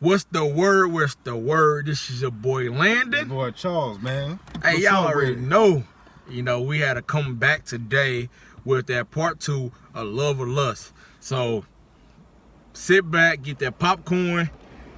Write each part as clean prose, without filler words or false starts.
What's the word? What's the word? This is your boy Landon. Your boy Charles, man. Hey, y'all already know. You know, we had to come back today with that part 2 of Love or Lust. So sit back, get that popcorn,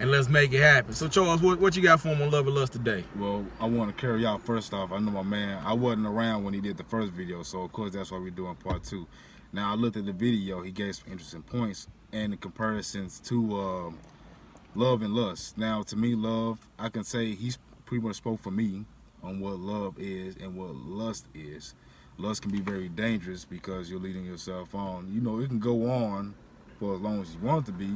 and let's make it happen. So Charles, what you got for him on Love or Lust today? Well, I want to carry out first off. I know my man. I wasn't around when he did the first video, so of course that's why we're doing part 2. Now I looked at the video. He gave some interesting points and the comparisons to love and lust. Now to me, love, I can say he's pretty much spoke for me on what love is and what lust is. Lust can be very dangerous because you're leading yourself on. You know, it can go on for as long as you want it to be.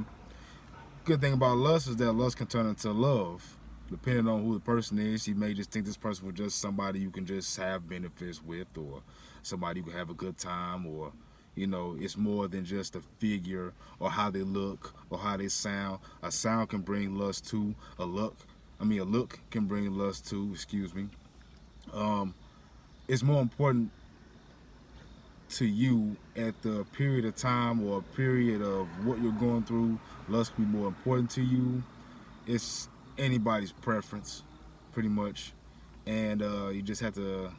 Good thing about lust is that lust can turn into love. Depending on who the person is, you may just think this person was just somebody you can just have benefits with, or somebody you can have a good time, or you know, it's more than just a figure or how they look or how they sound. A sound can bring lust too. A look can bring lust too. Excuse me. It's more important to you at the period of time or period of what you're going through. Lust can be more important to you. It's anybody's preference, pretty much, and you just have to.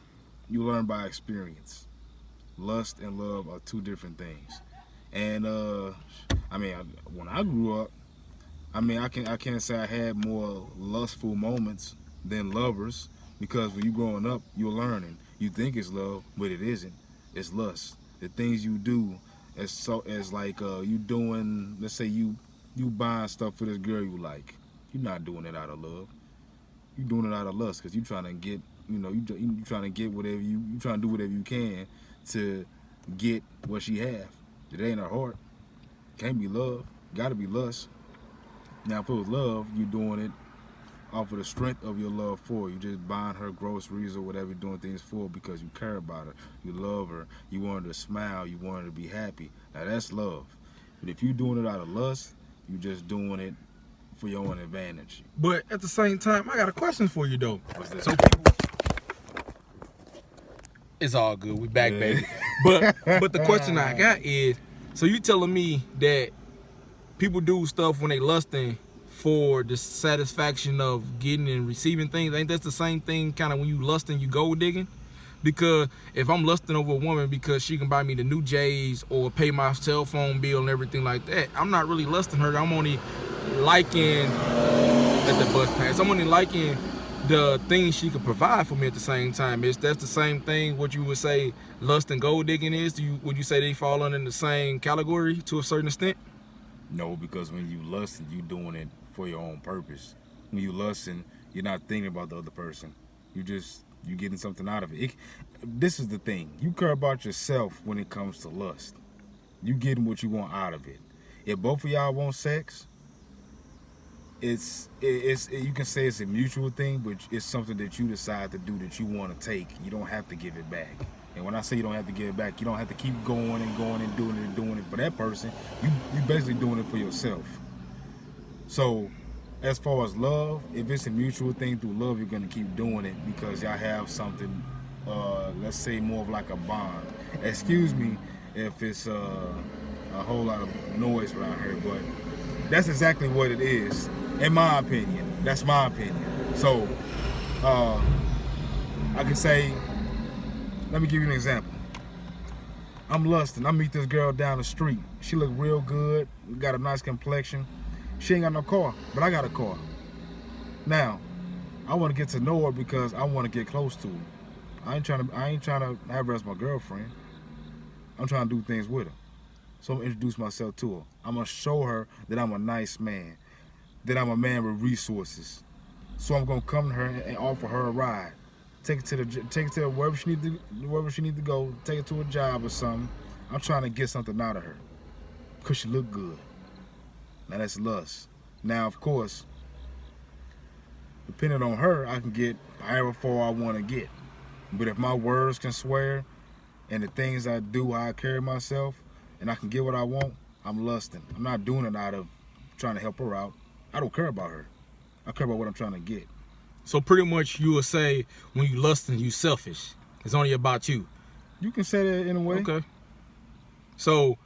You learn by experience. Lust and love are two different things, and when I grew up, I can't say I had more lustful moments than lovers, because when you growing up, you're learning. You think it's love, but it isn't. It's lust. The things you do, as like you doing. Let's say you buying stuff for this girl you like. You're not doing it out of love. You're doing it out of lust because you're trying to get. You know, you trying to get whatever you trying to do whatever you can to get what she have. It ain't her heart. Can't be love. Gotta be lust. Now if it was love, you doing it off of the strength of your love for her. You just buying her groceries or whatever you're doing things for because you care about her. You love her. You want her to smile. You want her to be happy. Now that's love. But if you doing it out of lust, you just doing it for your own advantage. But at the same time, I got a question for you though. What's that? So people, it's all good. We back, baby. But the question I got is, so you telling me that people do stuff when they lusting for the satisfaction of getting and receiving things? Ain't that the same thing kind of when you lusting, you gold digging? Because if I'm lusting over a woman because she can buy me the new J's or pay my cell phone bill and everything like that, I'm not really lusting her. I'm only liking, at the bus pass, I'm only liking the things she could provide for me at the same time. That's the same thing what you would say lust and gold digging is? Would you say they fall under the same category to a certain extent? No, because when you lusting, you doing it for your own purpose. When you lusting, you're not thinking about the other person. You getting something out of it. This is the thing. You care about yourself when it comes to lust. You getting what you want out of it. If both of y'all want sex, it's you can say it's a mutual thing, but it's something that you decide to do that you want to take. You don't have to give it back. And when I say you don't have to give it back, you don't have to keep going and going and doing it for that person. You basically doing it for yourself. So as far as love, if it's a mutual thing through love, you're gonna keep doing it because y'all have something, let's say more of like a bond. Excuse me if it's a whole lot of noise around here, but that's exactly what it is, in my opinion. That's my opinion. So I can say, let me give you an example. I'm lusting. I meet this girl down the street. She look real good. Got a nice complexion. She ain't got no car, but I got a car. Now, I want to get to know her because I want to get close to her. I ain't trying to have her as my girlfriend. I'm trying to do things with her. So I'm gonna introduce myself to her. I'm gonna show her that I'm a nice man, that I'm a man with resources. So I'm gonna come to her and offer her a ride. Take her to wherever she need to go. Take her to a job or something. I'm trying to get something out of her because she look good. Now that's lust. Now of course, depending on her, I can get however far I want to get. But if my words can swear and the things I do, how I carry myself, and I can get what I want, I'm lusting. I'm not doing it out of trying to help her out. I don't care about her. I care about what I'm trying to get. So pretty much you will say when you lusting, you selfish. It's only about you. You can say that in a way. Okay. So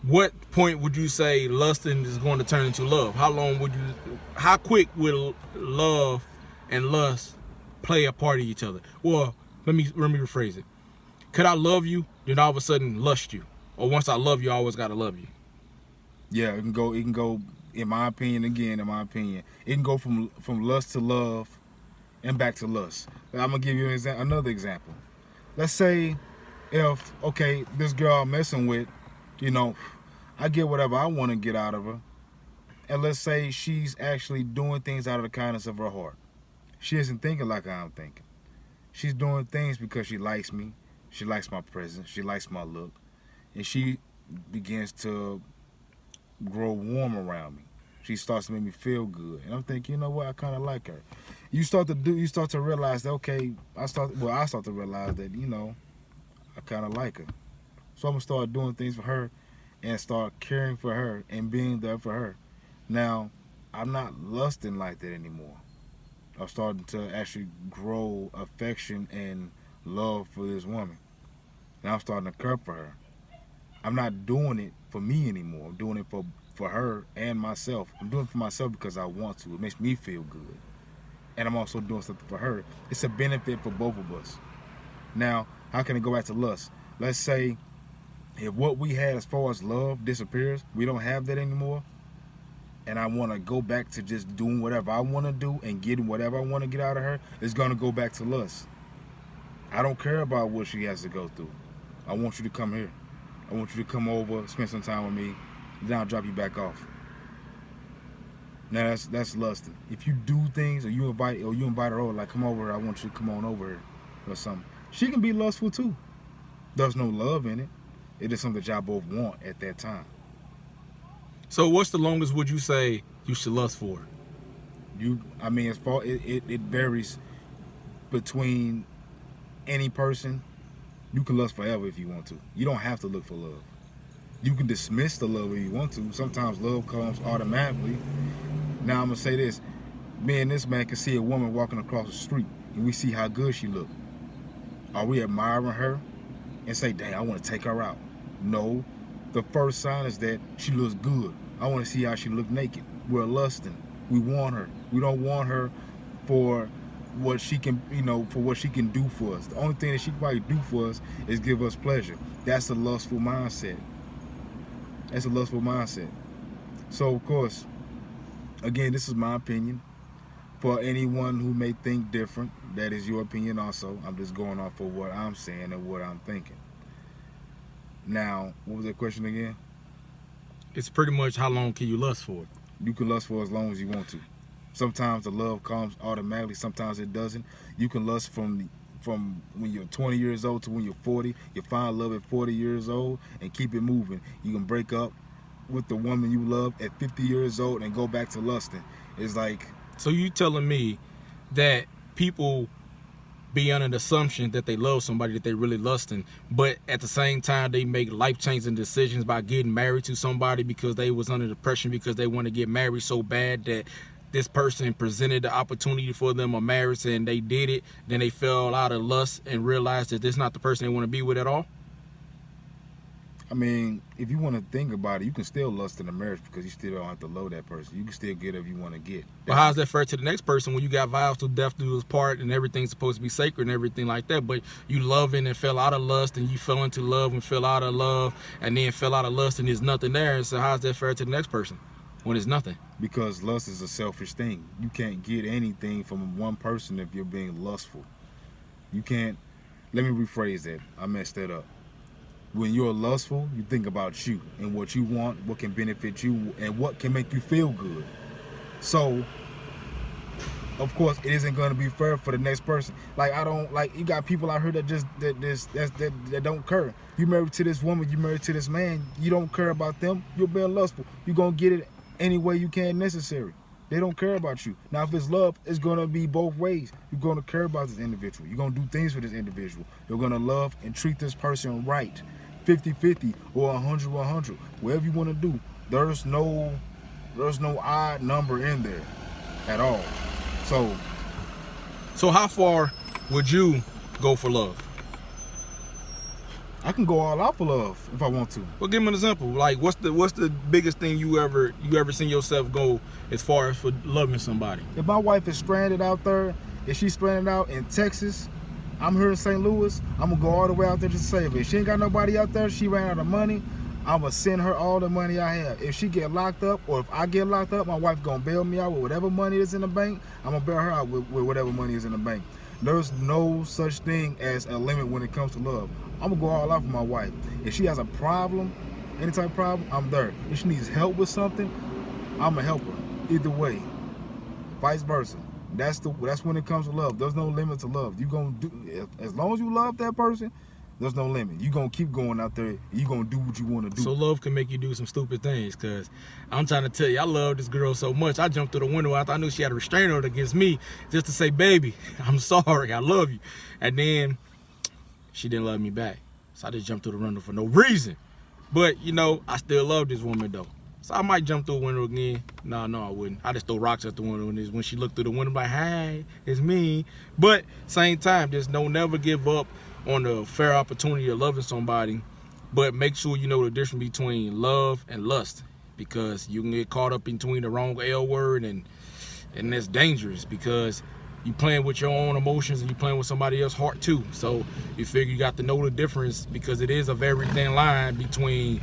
what point would you say lusting is going to turn into love? How quick will love and lust play a part of each other? Well, let me rephrase it. Could I love you, then all of a sudden lust you? Or once I love you, I always gotta love you? Yeah, it can go, in my opinion, it can go from lust to love and back to lust. But I'm gonna give you another example. Let's say this girl I'm messing with, I get whatever I want to get out of her. And let's say she's actually doing things out of the kindness of her heart. She isn't thinking like I'm thinking. She's doing things because she likes me. She likes my presence. She likes my look. And she begins to grow warm around me. She starts to make me feel good. And I'm thinking, you know what? I kind of like her. You start to realize that, I start to realize that, I kind of like her. So I'm going to start doing things for her and start caring for her and being there for her. Now, I'm not lusting like that anymore. I'm starting to actually grow affection and love for this woman. Now I'm starting to care for her. I'm not doing it for me anymore. I'm doing it for her and myself. I'm doing it for myself because I want to. It makes me feel good. And I'm also doing something for her. It's a benefit for both of us. Now, how can it go back to lust? Let's say if what we had as far as love disappears, we don't have that anymore, and I want to go back to just doing whatever I want to do and getting whatever I want to get out of her, it's going to go back to lust. I don't care about what she has to go through. I want you to come here. I want you to come over, spend some time with me, then I'll drop you back off. Now that's lusting. If you do things or you invite her over, like come over, I want you to come on over here or something. She can be lustful too. There's no love in it. It is something that y'all both want at that time. So what's the longest would you say you should lust for? As far it varies between any person. You can lust forever if you want to. You don't have to look for love. You can dismiss the love if you want to. Sometimes love comes automatically. Now I'm gonna say this. Me and this man can see a woman walking across the street and we see how good she look. Are we admiring her and say, dang, I want to take her out? No. The first sign is that she looks good. I want to see how she look naked. We're lusting. We want her. We don't want her for what she can, for what she can do for us. The only thing that she can probably do for us is give us pleasure. That's a lustful mindset. So, of course, again, this is my opinion. For anyone who may think different, that is your opinion also. I'm just going off of what I'm saying and what I'm thinking. Now, what was that question again? It's pretty much how long can you lust for? You can lust for as long as you want to. Sometimes the love comes automatically. Sometimes it doesn't. You can lust from when you're 20 years old to when you're 40. You find love at 40 years old and keep it moving. You can break up with the woman you love at 50 years old and go back to lusting. It's like... So you telling me that people be under the assumption that they love somebody, that they really lusting, but at the same time they make life-changing decisions by getting married to somebody because they was under depression because they want to get married so bad that this person presented the opportunity for them a marriage and they did it, then they fell out of lust and realized that this is not the person they want to be with at all? If you want to think about it, you can still lust in a marriage because you still don't have to love that person. You can still get whatever you want to get. But how's that fair to the next person when you got vows to death do us part and everything's supposed to be sacred and everything like that, but you loving and fell out of lust and you fell into love and fell out of love and then fell out of lust and there's nothing there? So how's that fair to the next person when it's nothing? Because lust is a selfish thing. You can't get anything from one person if you're being lustful. You can't... Let me rephrase that. I messed that up. When you're lustful, you think about you and what you want, what can benefit you, and what can make you feel good. So, of course, it isn't going to be fair for the next person. You got people out here that don't care. You married to this woman, you married to this man, you don't care about them, you're being lustful. You're going to get it any way you can necessary. They don't care about you. Now, if it's love, it's going to be both ways. You're going to care about this individual. You're going to do things for this individual. You're going to love and treat this person right. 50-50 or 100-100. Whatever you want to do. There's no odd number in there at all. So how far would you go for love? I can go all out for love if I want to. Well, give me an example. Like, what's the biggest thing you ever seen yourself go as far as for loving somebody? If my wife is stranded out there, if she's stranded out in Texas, I'm here in St. Louis, I'm gonna go all the way out there to save her. If she ain't got nobody out there, she ran out of money, I'm gonna send her all the money I have. If she get locked up, or if I get locked up, my wife gonna bail me out with whatever money is in the bank. I'm gonna bail her out with whatever money is in the bank. There's no such thing as a limit when it comes to love. I'm gonna go all out for my wife. If she has a problem, any type of problem, I'm there. If she needs help with something, I'm gonna help her. Either way, vice versa. That's when it comes to love. There's no limit to love. You gonna do, as long as you love that person, there's no limit. You gonna keep going out there. You gonna do what you want to do. So love can make you do some stupid things. Cause I'm trying to tell you, I love this girl so much. I jumped through the window after I knew she had a restraining order against me, just to say, baby, I'm sorry, I love you. And then she didn't love me back. So I just jumped through the window for no reason. But you know, I still love this woman though. So I might jump through a window again. No, I wouldn't. I just throw rocks at the window, and when she looked through the window, I'm like, hey, it's me. But same time, just don't never give up on the fair opportunity of loving somebody. But make sure you know the difference between love and lust, because you can get caught up between the wrong L word, and that's dangerous, because you playing with your own emotions and you playing with somebody else's heart too. So you figure you got to know the difference, because it is a very thin line between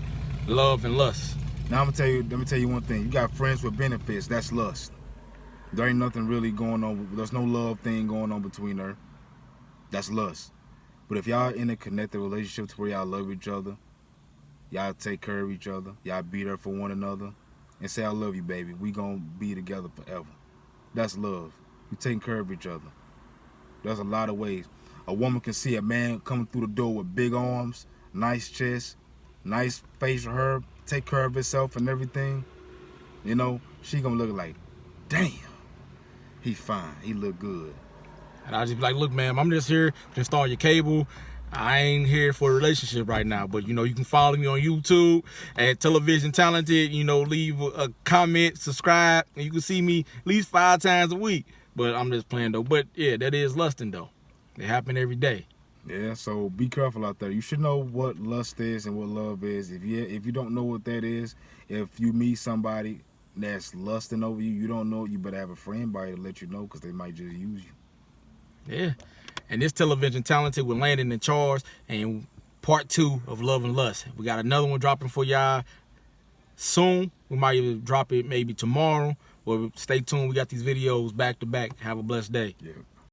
love and lust. Now let me tell you one thing. You got friends with benefits, that's lust. There ain't nothing really going on. There's no love thing going on between her. That's lust. But if y'all in a connected relationship to where y'all love each other, y'all take care of each other, y'all be there for one another, and say, I love you, baby. We gonna be together forever. That's love. You taking care of each other. There's a lot of ways. A woman can see a man coming through the door with big arms, nice chest, nice facial hair, take care of himself and everything. You know, she gonna look like, damn, he fine, he look good. And I just be like, look, man, I'm just here to install your cable. I ain't here for a relationship right now, but you know, you can follow me on YouTube at Television Talented. You know, leave a comment, subscribe, and you can see me at least 5 times a week. But I'm just playing though. But yeah, that is lusting though. It happen every day. Yeah, so be careful out there. You should know what lust is and what love is. If you don't know what that is, if you meet somebody that's lusting over you, you don't know, you better have a friend by you to let you know, because they might just use you. Yeah. And this Television Talented with Landon and Charles, and part 2 of Love and Lust. We got another one dropping for y'all soon. We might even drop it maybe tomorrow. Well, stay tuned. We got these videos back to back. Have a blessed day. Yeah.